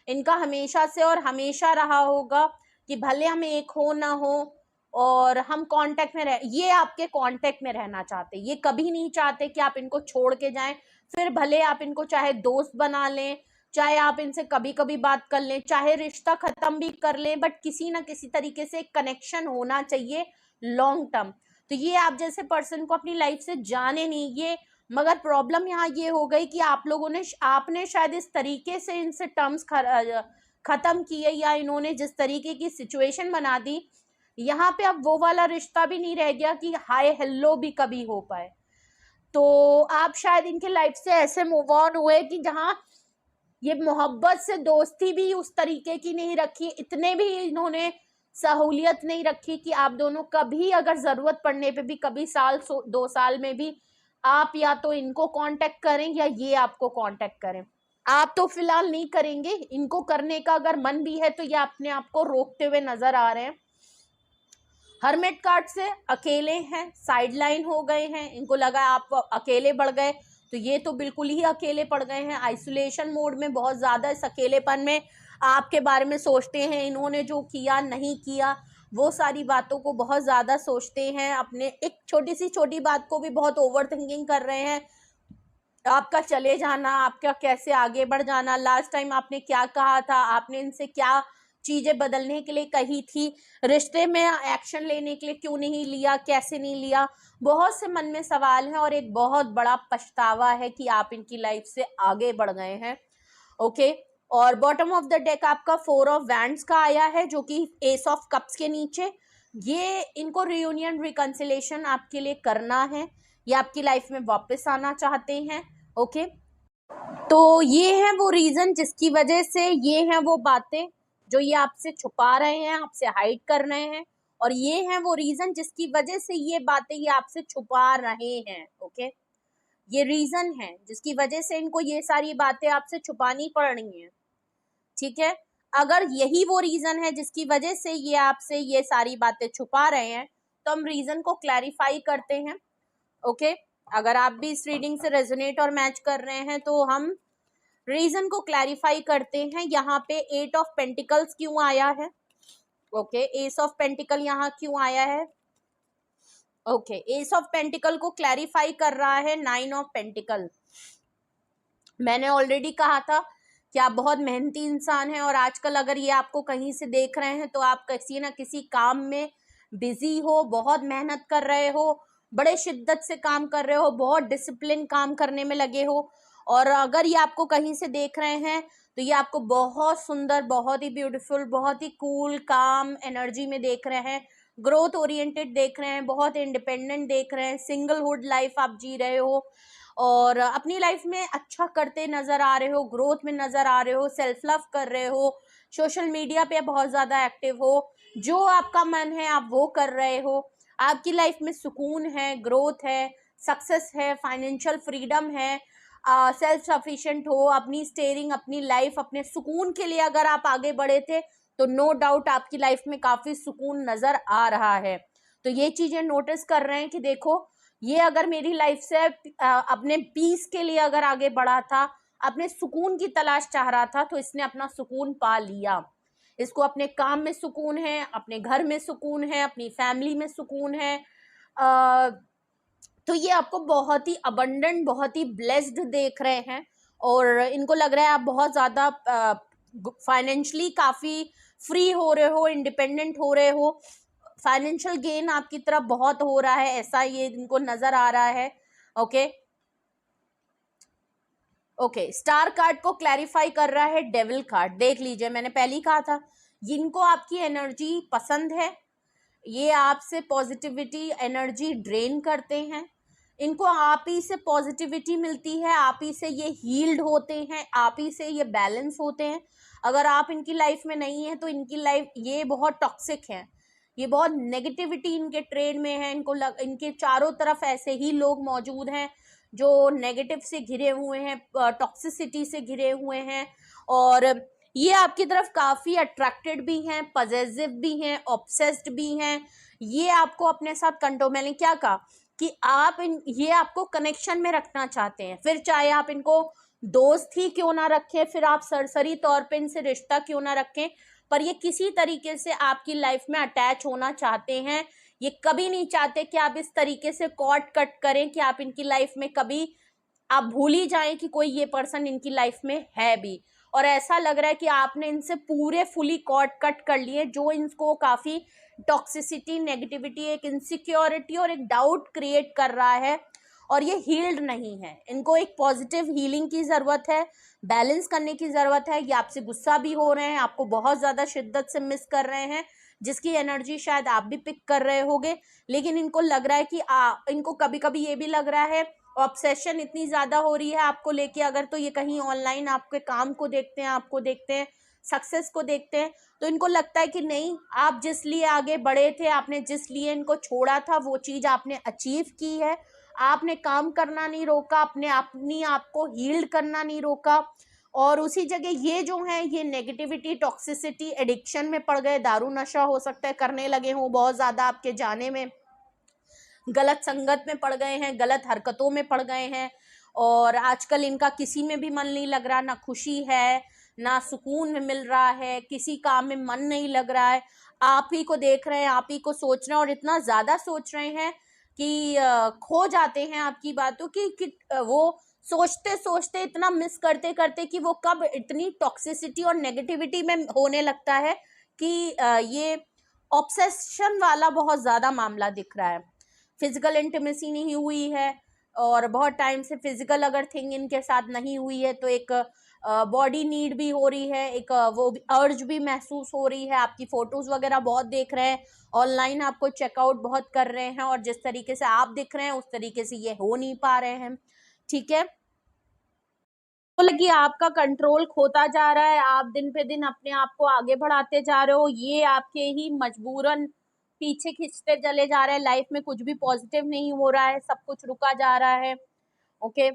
इनका हमेशा से और हमेशा रहा होगा कि भले हम एक हो ना हो और हम कांटेक्ट में रह, ये आपके कांटेक्ट में रहना चाहते, ये कभी नहीं चाहते कि आप इनको छोड़ के जाएं। फिर भले आप इनको चाहे दोस्त बना लें, चाहे आप इनसे कभी कभी बात कर लें, चाहे रिश्ता खत्म भी कर लें, बट किसी ना किसी तरीके से कनेक्शन होना चाहिए लॉन्ग टर्म। तो ये आप जैसे पर्सन को अपनी लाइफ से जाने नहीं, ये मगर प्रॉब्लम यहाँ ये हो गई कि आप लोगों ने, आपने शायद इस तरीके से इनसे टर्म्स खत्म किए, या इन्होंने जिस तरीके की सिचुएशन बना दी, यहाँ पे अब वो वाला रिश्ता भी नहीं रह गया कि हाय हेलो भी कभी हो पाए। तो आप शायद इनके लाइफ से ऐसे मूव ऑन हुए कि जहाँ ये मोहब्बत से दोस्ती भी उस तरीके की नहीं रखी, इतने भी इन्होंने सहूलियत नहीं रखी कि आप दोनों कभी अगर जरूरत पड़ने पे भी, कभी साल 2 साल में भी आप या तो इनको कांटेक्ट करें या ये आपको कांटेक्ट करें। आप तो फिलहाल नहीं करेंगे, इनको करने का अगर मन भी है तो ये अपने आप को रोकते हुए नजर आ रहे हैं। हर्मिट कार्ड से अकेले हैं, साइडलाइन हो गए हैं, इनको लगा आप अकेले बढ़ गए, तो ये तो बिल्कुल ही अकेले पड़ गए हैं, आइसोलेशन मोड में बहुत ज्यादा इस अकेलेपन में आपके बारे में सोचते हैं, इन्होंने जो किया नहीं किया वो सारी बातों को बहुत ज्यादा सोचते हैं, अपने एक छोटी सी छोटी बात को भी बहुत ओवर थिंकिंग कर रहे हैं, आपका चले जाना, आपका कैसे आगे बढ़ जाना, लास्ट टाइम आपने क्या कहा था, आपने इनसे क्या चीजें बदलने के लिए कही थी, रिश्ते में एक्शन लेने के लिए क्यों नहीं लिया, कैसे नहीं लिया, बहुत से मन में सवाल हैं और एक बहुत बड़ा पछतावा है कि आप इनकी लाइफ से आगे बढ़ गए हैं। ओके, और बॉटम ऑफ द डेक आपका 4 ऑफ वैंड्स का आया है, जो कि एस ऑफ कप्स के नीचे, ये इनको रियूनियन रिकंसिलेशन आपके लिए करना है, ये आपकी लाइफ में वापस आना चाहते हैं। ओके, तो ये है वो रीजन जिसकी वजह से, ये हैं वो बातें जो ये आपसे छुपा रहे हैं, आपसे हाइड कर रहे हैं, और ये है वो रीजन जिसकी वजह से ये बातें ये आपसे छुपा रहे हैं। ओके, ये रीजन है जिसकी वजह से इनको ये सारी बातें आपसे छुपानी पड़ रही हैं। ठीक है, अगर यही वो रीजन है जिसकी वजह से ये आपसे ये सारी बातें छुपा रहे हैं, तो हम रीजन को क्लैरिफाई करते हैं। ओके, अगर आप भी इस रीडिंग से रेजोनेट और मैच कर रहे हैं तो हम रीजन को क्लैरिफाई करते हैं। यहाँ पे 8 ऑफ पेंटिकल्स क्यों आया है? ओके, एस ऑफ पेंटिकल यहाँ क्यों आया है? ओके, एस ऑफ पेंटिकल को क्लैरिफाई कर रहा है 9 ऑफ पेंटिकल। मैंने ऑलरेडी कहा था कि आप बहुत मेहनती इंसान हैं, और आजकल अगर ये आपको कहीं से देख रहे हैं तो आप किसी ना किसी काम में बिजी हो, बहुत मेहनत कर रहे हो, बड़े शिद्दत से काम कर रहे हो, बहुत डिसिप्लिन काम करने में लगे हो, और अगर ये आपको कहीं से देख रहे हैं तो ये आपको बहुत सुंदर, बहुत ही ब्यूटीफुल, बहुत ही कूल काम एनर्जी में देख रहे हैं, ग्रोथ ओरिएंटेड देख रहे हैं, बहुत इंडिपेंडेंट देख रहे हैं, सिंगलहुड लाइफ आप जी रहे हो और अपनी लाइफ में अच्छा करते नजर आ रहे हो, ग्रोथ में नजर आ रहे हो, सेल्फ लव कर रहे हो, सोशल मीडिया पे बहुत ज्यादा एक्टिव हो, जो आपका मन है आप वो कर रहे हो, आपकी लाइफ में सुकून है, ग्रोथ है, सक्सेस है, फाइनेंशियल फ्रीडम है, सेल्फ सफिशिएंट हो, अपनी स्टेयरिंग, अपनी लाइफ, अपने सुकून के लिए अगर आप आगे बढ़े थे तो नो डाउट आपकी लाइफ में काफी सुकून नजर आ रहा है। तो ये चीजें नोटिस कर रहे हैं कि देखो, ये अगर मेरी लाइफ से अपने पीस के लिए अगर आगे बढ़ा था, अपने सुकून की तलाश चाह रहा था, तो इसने अपना सुकून पा लिया। इसको अपने काम में सुकून है, अपने घर में सुकून है, अपनी फैमिली में सुकून है, तो ये आपको बहुत ही अबंडेंट, बहुत ही ब्लेस्ड देख रहे हैं, और इनको लग रहा है आप बहुत ज़्यादा फाइनेंशियली काफ़ी फ्री हो रहे हो, इंडिपेंडेंट हो रहे हो, फाइनेंशियल गेन आपकी तरफ बहुत हो रहा है, ऐसा ये इनको नजर आ रहा है। ओके ओके, स्टार कार्ड को क्लैरिफाई कर रहा है डेविल कार्ड। देख लीजिए, मैंने पहले ही कहा था जिनको आपकी एनर्जी पसंद है, ये आपसे पॉजिटिविटी एनर्जी ड्रेन करते हैं, इनको आप ही से पॉजिटिविटी मिलती है, आप ही से ये हील्ड होते हैं, आप ही से ये बैलेंस होते हैं। अगर आप इनकी लाइफ में नहीं है तो इनकी लाइफ, ये बहुत टॉक्सिक है, ये बहुत नेगेटिविटी इनके ट्रेड में है, इनके चारों तरफ ऐसे ही लोग मौजूद हैं जो नेगेटिव से घिरे हुए हैं, टॉक्सिसिटी से घिरे हुए हैं, और ये आपकी तरफ काफी अट्रैक्टेड भी हैं, पजेसिव भी हैं, ऑब्सेस्ड भी हैं, ये आपको अपने साथ कंट्रोल, मैंने क्या कहा कि आप ये आपको कनेक्शन में रखना चाहते हैं, फिर चाहे आप इनको दोस्त ही क्यों ना रखें, फिर आप सरसरी तौर पे इनसे रिश्ता क्यों ना रखें, पर ये किसी तरीके से आपकी लाइफ में अटैच होना चाहते हैं। ये कभी नहीं चाहते कि आप इस तरीके से कॉर्ड कट करें कि आप इनकी लाइफ में कभी आप भूल ही जाएं कि कोई ये पर्सन इनकी लाइफ में है भी। और ऐसा लग रहा है कि आपने इनसे पूरे फुली कॉर्ड कट कर लिए, जो इनको काफी टॉक्सिसिटी, नेगेटिविटी, एक इनसिक्योरिटी और एक डाउट क्रिएट कर रहा है, और ये हील्ड नहीं है। इनको एक पॉजिटिव हीलिंग की जरूरत है, बैलेंस करने की जरूरत है। ये आपसे गुस्सा भी हो रहे हैं, आपको बहुत ज्यादा शिद्दत से मिस कर रहे हैं, जिसकी एनर्जी शायद आप भी पिक कर रहे होगे। लेकिन इनको लग रहा है कि इनको कभी कभी ये भी लग रहा है, ऑब्सेशन इतनी ज्यादा हो रही है आपको लेके, अगर तो ये कहीं ऑनलाइन आपके काम को देखते हैं, आपको देखते हैं, सक्सेस को देखते हैं, तो इनको लगता है कि नहीं, आप जिस लिए आगे बढ़े थे, आपने जिस लिए इनको छोड़ा था, वो चीज आपने अचीव की है। आपने काम करना नहीं रोका, अपने अपनी आपको हील्ड करना नहीं रोका, और उसी जगह ये जो है, ये नेगेटिविटी, टॉक्सिसिटी, एडिक्शन में पड़ गए। दारू नशा हो सकता है करने लगे हों बहुत ज्यादा, आपके जाने में गलत संगत में पड़ गए हैं, गलत हरकतों में पड़ गए हैं, और आजकल इनका किसी में भी मन नहीं लग रहा, ना खुशी है, ना सुकून मिल रहा है, किसी काम में मन नहीं लग रहा है। आप ही को देख रहे हैं, आप ही को सोच रहे हैं, और इतना ज्यादा सोच रहे हैं कि खो जाते हैं आपकी बातों की वो सोचते सोचते, इतना मिस करते करते कि वो कब इतनी टॉक्सिसिटी और नेगेटिविटी में होने लगता है कि ये ऑब्सेशन वाला बहुत ज्यादा मामला दिख रहा है। फिजिकल इंटीमेसी नहीं हुई है, और बहुत टाइम से फिजिकल अगर थिंग इनके साथ नहीं हुई है, तो एक बॉडी नीड भी हो रही है, एक वो अर्ज भी महसूस हो रही है। आपकी फोटोज वगैरह बहुत देख रहे हैं, ऑनलाइन आपको चेकआउट बहुत कर रहे हैं, और जिस तरीके से आप दिख रहे हैं उस तरीके से ये हो नहीं पा रहे हैं। ठीक है, तो कि आपका कंट्रोल खोता जा रहा है, आप दिन पे दिन अपने आप को आगे बढ़ाते जा रहे हो, ये आपके ही मजबूरन पीछे खींचते चले जा रहे हैं। लाइफ में कुछ भी पॉजिटिव नहीं हो रहा है, सब कुछ रुका जा रहा है। ओके,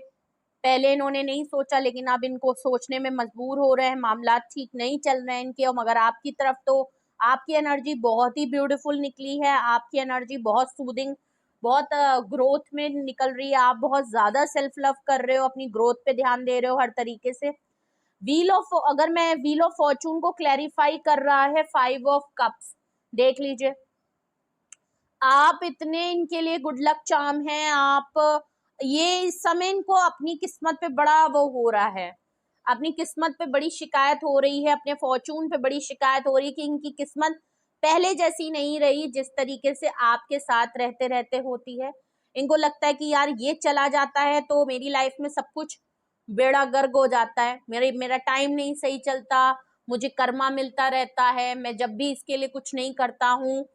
पहले इन्होंने नहीं सोचा, लेकिन अब इनको सोचने में मजबूर हो रहे हैं। मामला ठीक नहीं चल रहे हैं इनके, मगर आपकी तरफ तो आपकी एनर्जी बहुत ही ब्यूटीफुल निकली है, आपकी एनर्जी बहुत सूदिंग, बहुत ग्रोथ में निकल रही है। आप बहुत ज्यादा सेल्फ लव कर रहे हो, अपनी ग्रोथ पे ध्यान दे रहे हो हर तरीके से। व्हील ऑफ, अगर मैं व्हील ऑफ फॉर्चून को क्लैरिफाई कर रहा है 5 ऑफ कप्स, देख लीजिए, आप इतने इनके लिए गुड लक चार्म हैं। आप ये इस समय इनको अपनी किस्मत पे बड़ा वो हो रहा है, अपनी किस्मत पे बड़ी शिकायत हो रही है, अपने फॉर्चून पे बड़ी शिकायत हो रही है कि इनकी किस्मत पहले जैसी नहीं रही, जिस तरीके से आपके साथ रहते रहते होती है। इनको लगता है कि यार ये चला जाता है तो मेरी लाइफ में सब कुछ बेड़ा गर्क हो जाता है, मेरा टाइम नहीं सही चलता, मुझे कर्मा मिलता रहता है, मैं जब भी इसके लिए कुछ नहीं करता हूँ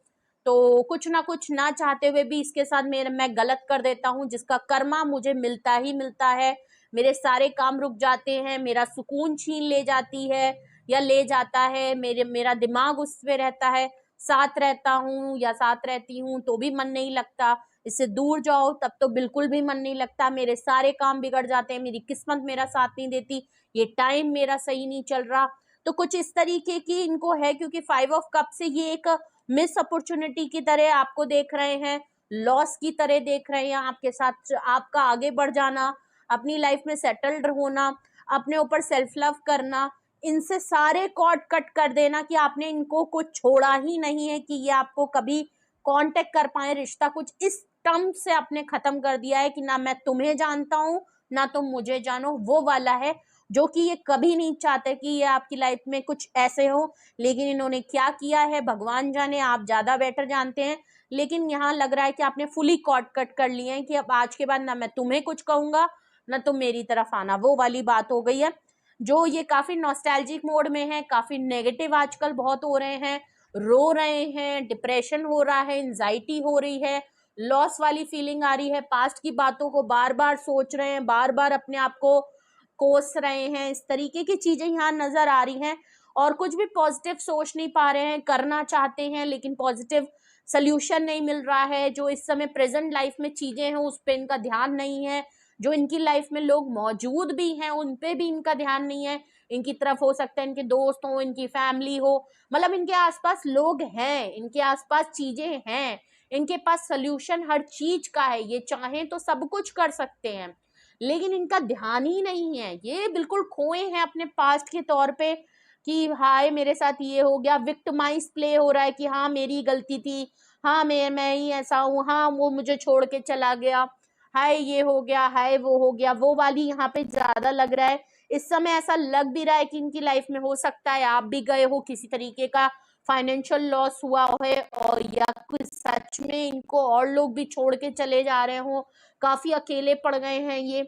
तो कुछ ना कुछ ना चाहते हुए भी इसके साथ मैं गलत कर देता हूँ, जिसका कर्मा मुझे मिलता ही मिलता है। मेरे सारे काम रुक जाते हैं, मेरा सुकून छीन ले जाती है या ले जाता है, मेरा दिमाग उस पे रहता है, साथ रहता हूँ या साथ रहती हूँ तो भी मन नहीं लगता, इससे दूर जाओ तब तो बिल्कुल भी मन नहीं लगता, मेरे सारे काम बिगड़ जाते हैं, मेरी किस्मत मेरा साथ नहीं देती, ये टाइम मेरा सही नहीं चल रहा। तो कुछ इस तरीके की इनको है, क्योंकि 5 ऑफ कप से ये एक मिस अपॉर्चुनिटी की तरह आपको देख रहे हैं, लॉस की तरह देख रहे हैं आपके साथ। आपका आगे बढ़ जाना, अपनी लाइफ में सेटल्ड होना, अपने ऊपर सेल्फ लव करना, इनसे सारे कॉर्ड कट कर देना कि आपने इनको कुछ छोड़ा ही नहीं है कि ये आपको कभी कांटेक्ट कर पाए, रिश्ता कुछ इस टर्म से आपने खत्म कर दिया है कि ना मैं तुम्हें जानता हूँ ना तुम मुझे जानो, वो वाला है जो कि ये कभी नहीं चाहते कि ये आपकी लाइफ में कुछ ऐसे हो। लेकिन इन्होंने क्या किया है भगवान जाने, आप ज्यादा बेटर जानते हैं। लेकिन यहाँ लग रहा है कि आपने फुली कॉर्ड कट कर लिए हैं कि अब आज के बाद ना मैं तुम्हें कुछ कहूंगा ना तुम मेरी तरफ आना, वो वाली बात हो गई है। जो ये काफी नॉस्टैल्जिक मोड में है, काफी नेगेटिव आजकल बहुत हो रहे हैं, रो रहे हैं, डिप्रेशन हो रहा है, एंजाइटी हो रही है, लॉस वाली फीलिंग आ रही है, पास्ट की बातों को बार बार सोच रहे हैं, बार बार अपने आप को कोस रहे हैं, इस तरीके की चीजें यहाँ नजर आ रही हैं। और कुछ भी पॉजिटिव सोच नहीं पा रहे हैं, करना चाहते हैं लेकिन पॉजिटिव सोल्यूशन नहीं मिल रहा है। जो इस समय प्रेजेंट लाइफ में चीजें हैं उस पर इनका ध्यान नहीं है, जो इनकी लाइफ में लोग मौजूद भी हैं उन पे भी इनका ध्यान नहीं है। इनकी तरफ हो सकता है इनके दोस्त हो, इनकी फैमिली हो, मतलब इनके आसपास लोग हैं, इनके आसपास चीजें हैं, इनके पास सोल्यूशन हर चीज का है, ये चाहें तो सब कुछ कर सकते हैं, लेकिन इनका ध्यान ही नहीं है, ये बिल्कुल खोए हैं अपने पास्ट के तौर पे कि हाय मेरे साथ ये हो गया, विक्टिमाइज प्ले हो रहा है कि हाँ मेरी गलती थी, हाँ मैं ही ऐसा हूँ, हाँ वो मुझे छोड़ के चला गया, हाय ये हो गया, हाय वो हो गया, वो वाली यहाँ पे ज्यादा लग रहा है। इस समय ऐसा लग भी रहा है कि इनकी लाइफ में हो सकता है आप भी गए हो, किसी तरीके का फाइनेंशियल लॉस हुआ है, और या कुछ सच में इनको और लोग भी छोड़ के चले जा रहे हो, काफी अकेले पड़ गए हैं ये,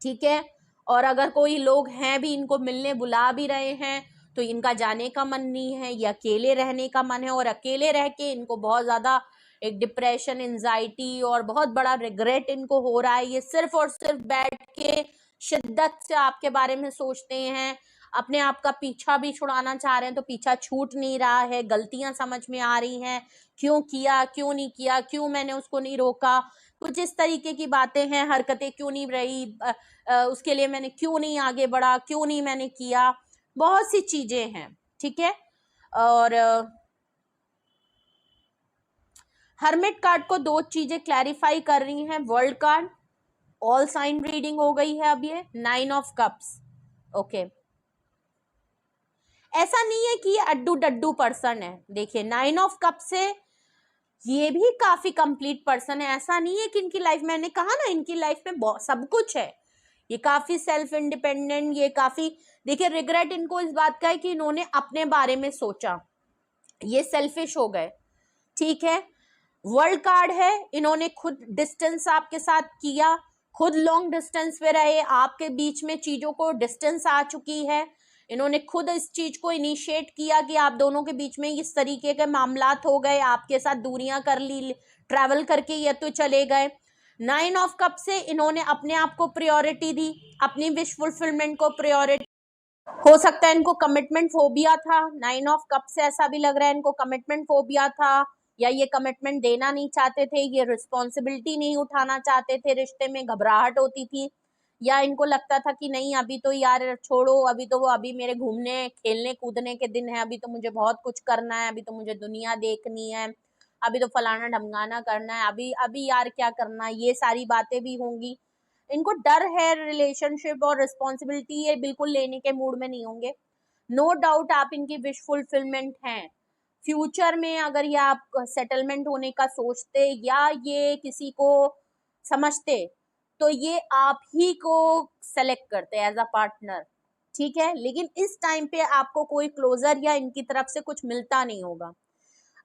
ठीक है। और अगर कोई लोग हैं भी इनको मिलने बुला भी रहे हैं तो इनका जाने का मन नहीं है, ये अकेले रहने का मन है, और अकेले रह के इनको बहुत ज्यादा एक डिप्रेशन, एंजाइटी और बहुत बड़ा रिग्रेट इनको हो रहा है। ये सिर्फ और सिर्फ बैठ के शिद्दत से आपके बारे में सोचते हैं, अपने आप का पीछा भी छुड़ाना चाह रहे हैं तो पीछा छूट नहीं रहा है, गलतियां समझ में आ रही हैं, क्यों किया, क्यों नहीं किया, क्यों मैंने उसको नहीं रोका, कुछ इस तरीके की बातें हैं, हरकतें क्यों नहीं रही, उसके लिए मैंने क्यों नहीं आगे बढ़ा, क्यों नहीं मैंने किया, बहुत सी चीजें हैं, ठीक है। और हर्मिट कार्ड को दो चीजें क्लैरिफाई कर रही हैं, world card, all sign reading हो गई है अब ये, 9 ऑफ कप्स, ओके। ऐसा नहीं है कि ये अड्डू डड्डू पर्सन है, देखिए 9 ऑफ कप से ये भी काफी कंप्लीट पर्सन है, ऐसा नहीं है कि इनकी लाइफ, मैंने कहा ना इनकी लाइफ में सब कुछ है, ये काफी सेल्फ इंडिपेंडेंट, ये काफी, देखिए रिग्रेट इनको इस बात का है कि इन्होंने अपने बारे में सोचा, ये सेल्फिश हो गए, ठीक है। वर्ल्ड कार्ड है, इन्होंने खुद डिस्टेंस आपके साथ किया, खुद लॉन्ग डिस्टेंस पे रहे, आपके बीच में चीजों को डिस्टेंस आ चुकी है, इन्होंने खुद इस चीज को इनिशिएट किया कि आप दोनों के बीच में इस तरीके के मामलात हो गए, आपके साथ दूरियां कर ली, ट्रैवल करके ये तो चले गए। 9 ऑफ कप से इन्होंने अपने आप को प्रायोरिटी दी, अपनी विश फुलफिलमेंट को प्रायोरिटी, हो सकता है इनको कमिटमेंट फोबिया था, 9 ऑफ कप से ऐसा भी लग रहा है इनको कमिटमेंट फोबिया था, या ये कमिटमेंट देना नहीं चाहते थे, ये रिस्पॉन्सिबिलिटी नहीं उठाना चाहते थे, रिश्ते में घबराहट होती थी, या इनको लगता था कि नहीं अभी तो यार छोड़ो, अभी मेरे घूमने खेलने कूदने के दिन है, अभी तो मुझे बहुत कुछ करना है, अभी तो मुझे दुनिया देखनी है, अभी तो फलाना ढमकाना करना है, अभी अभी यार क्या करना, ये सारी बातें भी होंगी। इनको डर है रिलेशनशिप और रिस्पॉन्सिबिलिटी, ये बिल्कुल लेने के मूड में नहीं होंगे। नो डाउट आप इनकी विश फुलफिलमेंट हैं, फ्यूचर में अगर ये आप सेटलमेंट होने का सोचते या ये किसी को समझते तो ये आप ही को सेलेक्ट करते एज अ पार्टनर, ठीक है। लेकिन इस टाइम पे आपको कोई क्लोजर या इनकी तरफ से कुछ मिलता नहीं होगा,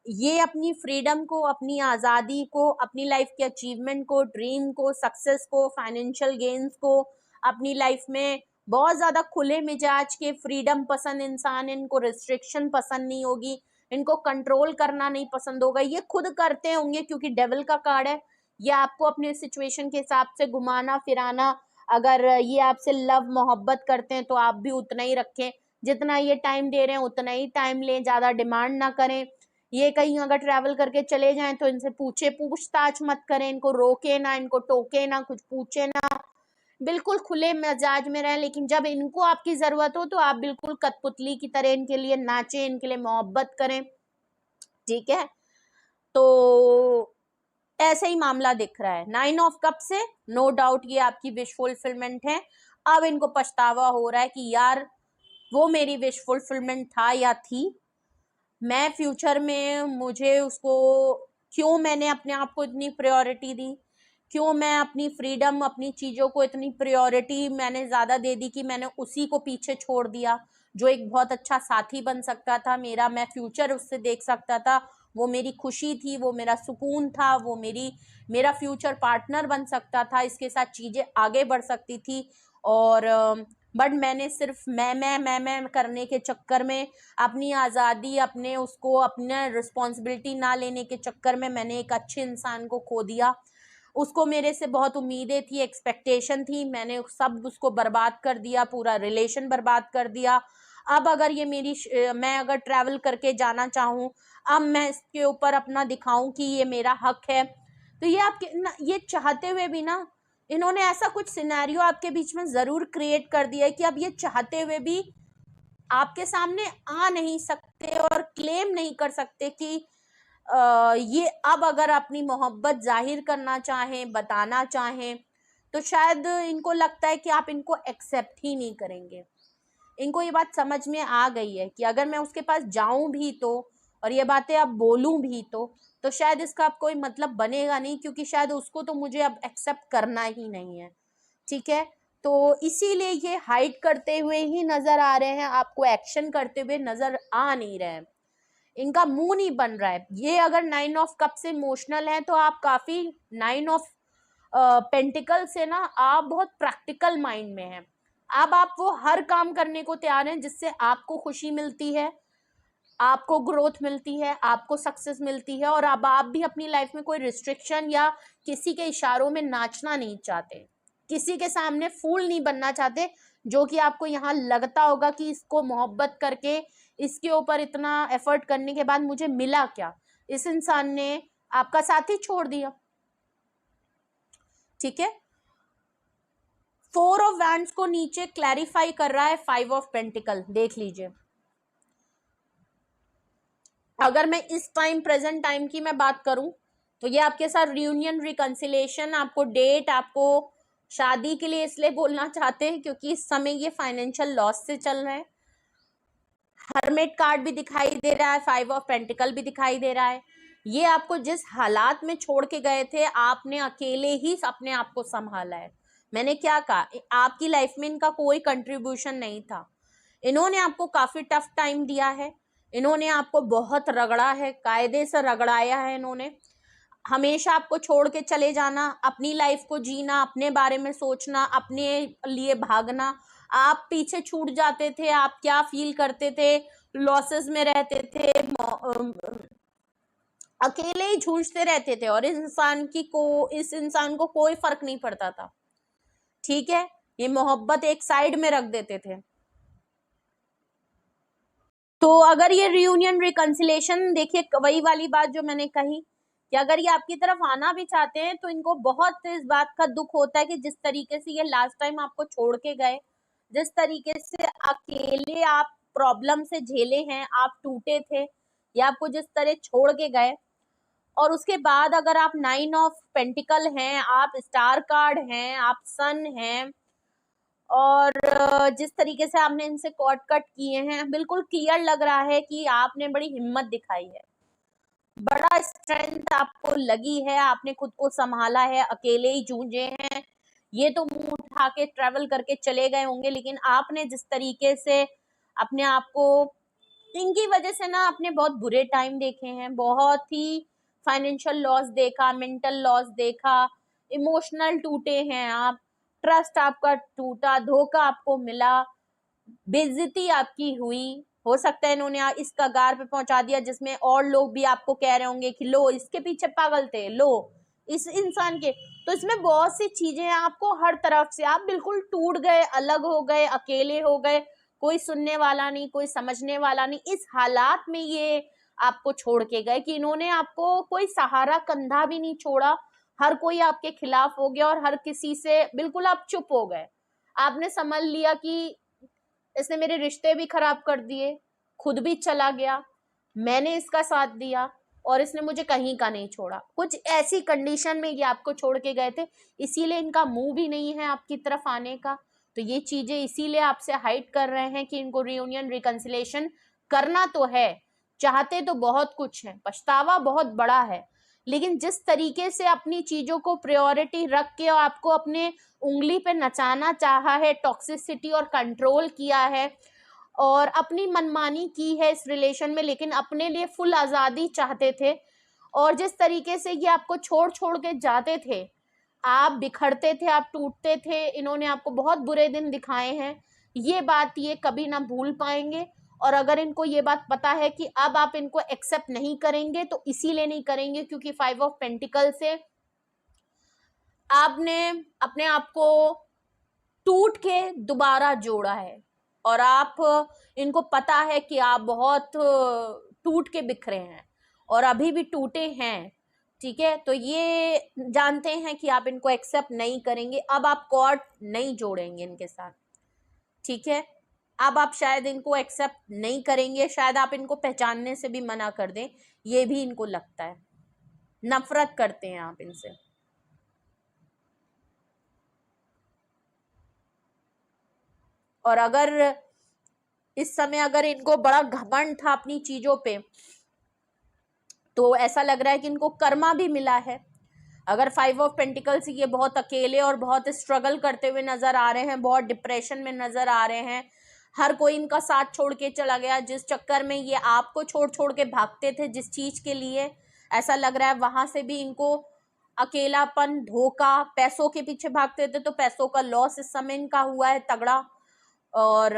ये अपनी फ्रीडम को, अपनी आज़ादी को, अपनी लाइफ के अचीवमेंट को, ड्रीम को, सक्सेस को, फाइनेंशियल गेन्स को, अपनी लाइफ में बहुत ज़्यादा खुले मिजाज के फ्रीडम पसंद इंसान, इनको रिस्ट्रिक्शन पसंद नहीं होगी, इनको कंट्रोल करना नहीं पसंद होगा, ये खुद करते होंगे क्योंकि डेविल का कार्ड है, ये आपको अपने सिचुएशन के हिसाब से घुमाना फिराना, अगर ये आपसे लव मोहब्बत करते हैं तो आप भी उतना ही रखें, जितना ये टाइम दे रहे हैं उतना ही टाइम लें, ज़्यादा डिमांड ना करें। ये कहीं अगर ट्रैवल करके चले जाएं तो इनसे पूछताछ मत करें, इनको रोके ना, इनको टोके ना, कुछ पूछे ना, बिल्कुल खुले मिजाज में रहें। लेकिन जब इनको आपकी जरूरत हो तो आप बिल्कुल कठपुतली की तरह इनके लिए नाचें, इनके लिए मोहब्बत करें, ठीक है। तो ऐसे ही मामला दिख रहा है 9 ऑफ कप से, नो डाउट ये आपकी विश फुलफिलमेंट है। अब इनको पछतावा हो रहा है कि यार वो मेरी विश फुलफिलमेंट था या थी, मैं फ्यूचर में मुझे उसको, क्यों मैंने अपने आप को इतनी प्रायोरिटी दी, क्यों मैं अपनी फ्रीडम, अपनी चीज़ों को इतनी प्रायोरिटी मैंने ज़्यादा दे दी कि मैंने उसी को पीछे छोड़ दिया जो एक बहुत अच्छा साथी बन सकता था मेरा, मैं फ्यूचर उससे देख सकता था, वो मेरी खुशी थी, वो मेरा सुकून था, वो मेरा फ्यूचर पार्टनर बन सकता था, इसके साथ चीज़ें आगे बढ़ सकती थी। और बट मैंने सिर्फ मैं करने के चक्कर में, अपनी आज़ादी, अपने उसको, अपने रिस्पॉन्सिबिलिटी ना लेने के चक्कर में मैंने एक अच्छे इंसान को खो दिया, उसको मेरे से बहुत उम्मीदें थी, एक्सपेक्टेशन थी, मैंने सब उसको बर्बाद कर दिया, पूरा रिलेशन बर्बाद कर दिया। अब अगर ये मैं अगर ट्रैवल करके जाना चाहूँ, अब मैं इसके ऊपर अपना दिखाऊं कि ये मेरा हक है, तो ये आपके ये चाहते हुए भी ना, इन्होंने ऐसा कुछ सिनेरियो आपके बीच में ज़रूर क्रिएट कर दिया है कि अब ये चाहते हुए भी आपके सामने आ नहीं सकते और क्लेम नहीं कर सकते कि ये अब अगर अपनी मोहब्बत जाहिर करना चाहें, बताना चाहें, तो शायद इनको लगता है कि आप इनको एक्सेप्ट ही नहीं करेंगे। इनको ये बात समझ में आ गई है कि अगर मैं उसके पास जाऊं भी तो, और ये बातें अब बोलूं भी तो शायद इसका अब कोई मतलब बनेगा नहीं, क्योंकि शायद उसको तो मुझे अब एक्सेप्ट करना ही नहीं है। ठीक है, तो इसीलिए ये हाइड करते हुए ही नजर आ रहे हैं, आपको एक्शन करते हुए नजर आ नहीं रहे हैं। इनका मुंह नहीं बन रहा है। ये अगर 9 ऑफ कप से इमोशनल है तो आप काफी 9 ऑफ पेंटिकल से ना आप बहुत प्रैक्टिकल माइंड में हैं। अब आप वो हर काम करने को तैयार हैं जिससे आपको खुशी मिलती है, आपको ग्रोथ मिलती है, आपको सक्सेस मिलती है, और अब आप भी अपनी लाइफ में कोई रिस्ट्रिक्शन या किसी के इशारों में नाचना नहीं चाहते, किसी के सामने फूल नहीं बनना चाहते, जो कि आपको यहाँ लगता होगा कि इसको मोहब्बत करके, इसके ऊपर इतना एफर्ट करने के बाद मुझे मिला क्या, इस इंसान ने आपका साथ ही छोड़ दिया। ठीक है, 4 ऑफ वैंड्स को नीचे क्लैरिफाई कर रहा है 5 ऑफ पेंटिकल। देख लीजिए, अगर मैं इस टाइम प्रेजेंट टाइम की मैं बात करूं तो ये आपके साथ रियूनियन, रिकंसिलेशन, आपको डेट, आपको शादी के लिए इसलिए बोलना चाहते हैं क्योंकि इस समय ये फाइनेंशियल लॉस से चल रहे हैं। हर्मिट कार्ड भी दिखाई दे रहा है, 5 ऑफ पेंटिकल भी दिखाई दे रहा है। ये आपको जिस हालात में छोड़ के गए थे, आपने अकेले ही अपने आप को संभाला है। मैंने क्या कहा, आपकी लाइफ में इनका कोई कंट्रीब्यूशन नहीं था। इन्होंने आपको काफी टफ टाइम दिया है, इन्होंने आपको बहुत रगड़ा है, कायदे से रगड़ाया है इन्होंने। हमेशा आपको छोड़ के चले जाना, अपनी लाइफ को जीना, अपने बारे में सोचना, अपने लिए भागना, आप पीछे छूट जाते थे, आप क्या फील करते थे, लॉसेस में रहते थे, अकेले ही जूझते रहते थे, और इस इंसान को कोई फर्क नहीं पड़ता था। ठीक है, ये मोहब्बत एक साइड में रख देते थे। तो अगर ये रियूनियन, रिकंसिलेशन, देखिए वही वाली बात जो मैंने कही कि अगर ये आपकी तरफ आना भी चाहते हैं तो इनको बहुत इस बात का दुख होता है कि जिस तरीके से ये लास्ट टाइम आपको छोड़ के गए, जिस तरीके से अकेले आप प्रॉब्लम से झेले हैं, आप टूटे थे, या आपको जिस तरह छोड़ के गए, और उसके बाद अगर आप 9 ऑफ पेंटिकल हैं, आप स्टार कार्ड हैं, आप सन हैं, और जिस तरीके से आपने इनसे कॉट कट किए हैं, बिल्कुल क्लियर लग रहा है कि आपने बड़ी हिम्मत दिखाई है, बड़ा स्ट्रेंथ आपको लगी है, आपने खुद को संभाला है, अकेले ही जूझे हैं। ये तो मुंह उठा के ट्रेवल करके चले गए होंगे, लेकिन आपने जिस तरीके से अपने आप को, इनकी वजह से ना आपने बहुत बुरे टाइम देखे हैं, बहुत ही फाइनेंशियल लॉस देखा, मेंटल लॉस देखा, इमोशनल टूटे हैं आप, ट्रस्ट आपका टूटा, धोखा आपको मिला, बेइज्जती आपकी हुई। हो सकता है इन्होंने इस कगार पे पहुंचा दिया जिसमें और लोग भी आपको कह रहे होंगे कि लो इसके पीछे पागल थे, लो इस इंसान के। तो इसमें बहुत सी चीजें हैं, आपको हर तरफ से आप बिल्कुल टूट गए, अलग हो गए, अकेले हो गए, कोई सुनने वाला नहीं, कोई समझने वाला नहीं। इस हालात में ये आपको छोड़ के गए कि इन्होंने आपको कोई सहारा, कंधा भी नहीं छोड़ा, हर कोई आपके खिलाफ हो गया, और हर किसी से बिल्कुल आप चुप हो गए। आपने समझ लिया कि इसने मेरे रिश्ते भी खराब कर दिए, खुद भी चला गया, मैंने इसका साथ दिया, और इसने मुझे कहीं का नहीं छोड़ा। कुछ ऐसी कंडीशन में ये आपको छोड़ के गए थे, इसीलिए इनका मुंह भी नहीं है आपकी तरफ आने का। तो ये चीजें इसीलिए आपसे हाइड कर रहे हैं कि इनको रियूनियन, रिकंसिलेशन करना तो है, चाहते तो बहुत कुछ है, पछतावा बहुत बड़ा है, लेकिन जिस तरीके से अपनी चीजों को प्रायोरिटी रख के आपको अपने उंगली पे नचाना चाहा है, टॉक्सिसिटी और कंट्रोल किया है, और अपनी मनमानी की है इस रिलेशन में, लेकिन अपने लिए फुल आजादी चाहते थे, और जिस तरीके से ये आपको छोड़ छोड़ के जाते थे, आप बिखरते थे, आप टूटते थे, इन्होंने आपको बहुत बुरे दिन दिखाए हैं। ये बात ये कभी ना भूल पाएंगे, और अगर इनको ये बात पता है कि अब आप इनको एक्सेप्ट नहीं करेंगे, तो इसीलिए नहीं करेंगे क्योंकि 5 ऑफ पेंटिकल से आपने अपने आप को टूट के दोबारा जोड़ा है, और आप, इनको पता है कि आप बहुत टूट के बिखरे हैं और अभी भी टूटे हैं। ठीक है, तो ये जानते हैं कि आप इनको एक्सेप्ट नहीं करेंगे, अब आप कॉर्ड नहीं जोड़ेंगे इनके साथ। ठीक है, अब आप शायद इनको एक्सेप्ट नहीं करेंगे, शायद आप इनको पहचानने से भी मना कर दें, ये भी इनको लगता है, नफरत करते हैं आप इनसे। और अगर इस समय अगर इनको बड़ा घमंड था अपनी चीजों पे, तो ऐसा लग रहा है कि इनको कर्मा भी मिला है। अगर 5 ऑफ पेंटिकल्स ये बहुत अकेले और बहुत स्ट्रगल करते हुए नजर आ रहे हैं, बहुत डिप्रेशन में नजर आ रहे हैं, हर कोई इनका साथ छोड़ के चला गया, जिस चक्कर में ये आपको छोड़ छोड़ के भागते थे जिस चीज के लिए, ऐसा लग रहा है वहां से भी इनको अकेलापन, धोखा, पैसों के पीछे भागते थे तो पैसों का लॉस इस समय इनका हुआ है तगड़ा, और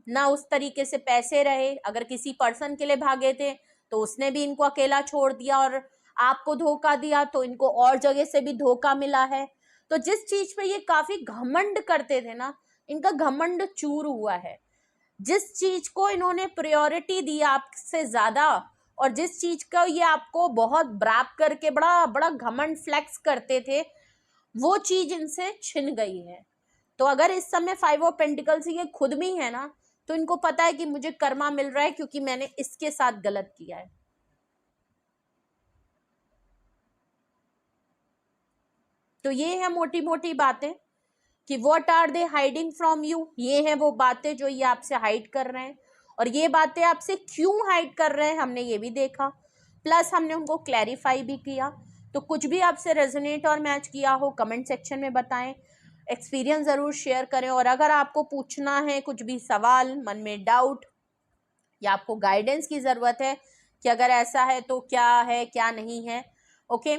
ना उस तरीके से पैसे रहे। अगर किसी पर्सन के लिए भागे थे तो उसने भी इनको अकेला छोड़ दिया और आपको धोखा दिया, तो इनको और जगह से भी धोखा मिला है। तो जिस चीज पे ये काफी घमंड करते थे ना, इनका घमंड चूर हुआ है। जिस चीज को इन्होंने प्रायोरिटी दी आपसे ज्यादा, और जिस चीज का ये आपको बहुत ब्रैप करके बड़ा बड़ा घमंड फ्लेक्स करते थे, वो चीज इनसे छिन गई है। तो अगर इस समय 5 ऑफ पेंटिकल्स ये खुद भी है ना, तो इनको पता है कि मुझे कर्मा मिल रहा है क्योंकि मैंने इसके साथ गलत किया है। तो ये है मोटी मोटी बातें कि what are they hiding from you. ये है वो बातें जो ये आपसे हाइड कर रहे हैं, और ये बातें आपसे क्यों हाइड कर रहे हैं हमने ये भी देखा, प्लस हमने उनको क्लैरिफाई भी किया। तो कुछ भी आपसे रेजोनेट और मैच किया हो कमेंट सेक्शन में बताएं, एक्सपीरियंस ज़रूर शेयर करें। और अगर आपको पूछना है कुछ भी सवाल, मन में डाउट, या आपको गाइडेंस की ज़रूरत है कि अगर ऐसा है तो क्या है क्या नहीं है, ओके,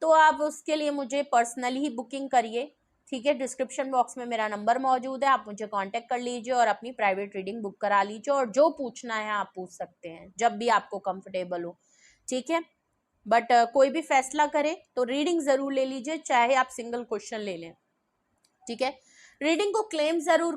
तो आप उसके लिए मुझे पर्सनली ही बुकिंग करिए, ठीक है। डिस्क्रिप्शन बॉक्स में मेरा नंबर मौजूद है, आप मुझे कांटेक्ट कर लीजिए और अपनी प्राइवेट रीडिंग बुक करा लीजिए, और जो पूछना है आप पूछ सकते हैं जब भी आपको कंफर्टेबल हो, ठीक है। बट कोई भी फैसला करें तो रीडिंग ज़रूर ले लीजिए, चाहे आप सिंगल क्वेश्चन ले लें, ठीक है। रीडिंग को क्लेम ज़रूर